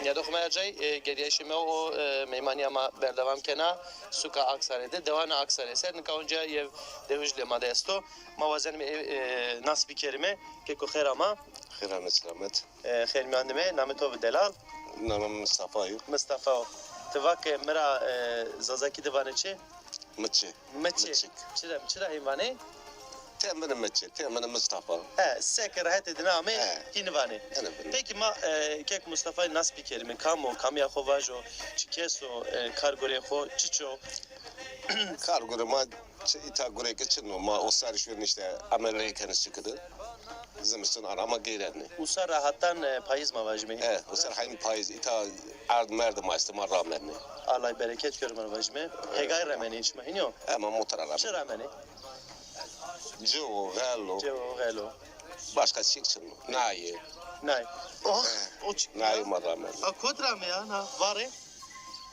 Ya dokunmaya gelişime o meymaniye ma berdevam kena suka aksarede devana aksare ser nika onca yev devujle madesto mavazen nas bir kerime keko kherama خير سلامت khair miandime nametov delal نام مصطفى Mustafa tivak mera zazaki divane çi متشي meçi çira himvane تأمن متشي تأمن مصطفى seker het diname hinvane أنا بن Peki ma kek Mustafa nas bir kerime kamo kamya khovajo çikeso kargore kho çiço kar göre ma ita göre geçin ma o sarışın işte Amerikan çıktı زمستون arama gelen Usa rahattan payız mavajmi. o sar haym payız ita ard merde maiste ma ramenni Allah bereket görüm mavajmi. Hegay rameni içme hinyo. ama motor araba Çı rameni? jo galo Cevo gelo. başka çıksın nayi Nay. Oh. O çık. nayi ma ramen A kodra mı ya? Na vare.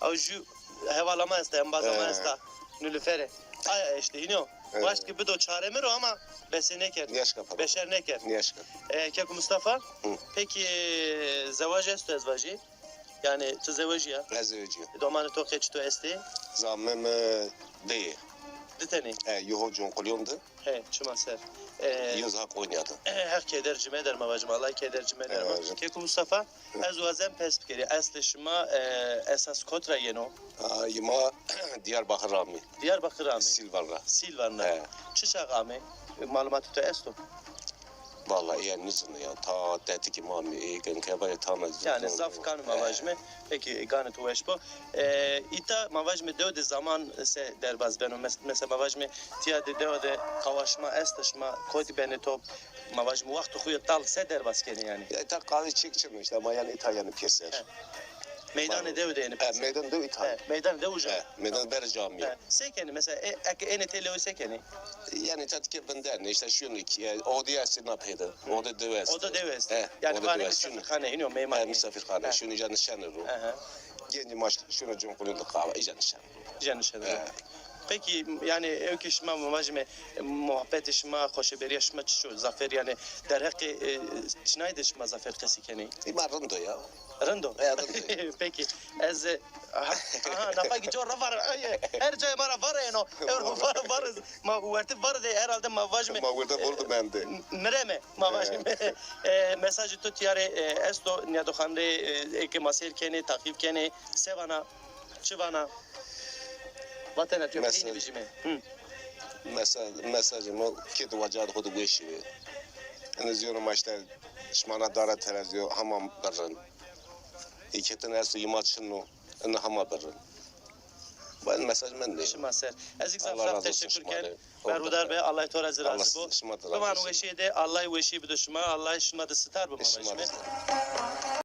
A ju hevalama esta, embazama esta. Nülüfere. Ay işte hinyo. Baş gibi de çaremir o ama beseneker. yaş kapalı Beşer neker. yaş Kek Mustafa. Peki zevaj esto ezvaji? Yani tu zevaji ya. lazıcı Domanı to keçto esti. zamem değil Diteni. yuhocun kulyandı He, çuma ser. yüz hak oynadı Her kedercime eder mavacım. Allah kedercime eder. Evet. Keku Mustafa. Ez vazem pes bikeri. Eslişma esas kotra yeno. yima Diyarbakır Rami Diyarbakır ami. Silvanra Silvanla. Çiçak ami. Malumatı da esto. vallahi yani nizam ya ta dedik imami gen kebaya tamaz Yani zaf kanı mavacime. Peki ganet uveşpo. İta mavacime de zaman se derbaz beno. Mesela mavacime tiyade de kavaşma estişma kodi beni top. Mavacime vakti kuyu tal se derbaz keni yani. ya ta kahve çekçim işte ama yani İtalyanı piyser Meydanı devde yani. meydan da İtalyan Meydanı devuca. meydan ber cami Sekeni mesela ene tele sekeni. yani tatke benden işte şunu ki o diye sinapede o da dövest O da devest. yani Yani var var şunu misafirhane iniyor meyman. misafirhane şunu canı şanırı genci maç şunu cumhuriyet kahve icanı şanırı Canışa. Peki yani evki şma mavajme muhabbet şma hoşeberi şma çişo zafer yani der hakkı çinaydı şma zafer kesikeni. imarın da ya Rendo. Rendo. Peki ez nafaki jo var her cay mara var eno var ma uverti var de herhalde mavajme ama burada buldu ben de nereme mavajme mesajı tut yare esto niyadokhande eke masir kene takip kene sevana çivana Vatan atıyor. Mesela- Yeni bijime. mesajımı kedi vacadı kodu bu işi yani diyorum işte şmana dara televiziyon hamam barın İketin esu imaçını en hamam barın ben mesaj men de Şima ser. Ezik Allah zafraf razı olsun teşekkür şima ken. de. Berhudar be Allah torazı razı Allah bu. şima da razı Kuman olsun. veşi de Allah veşi bir de şima Allah şima da sitar bu Şima mavajme. da.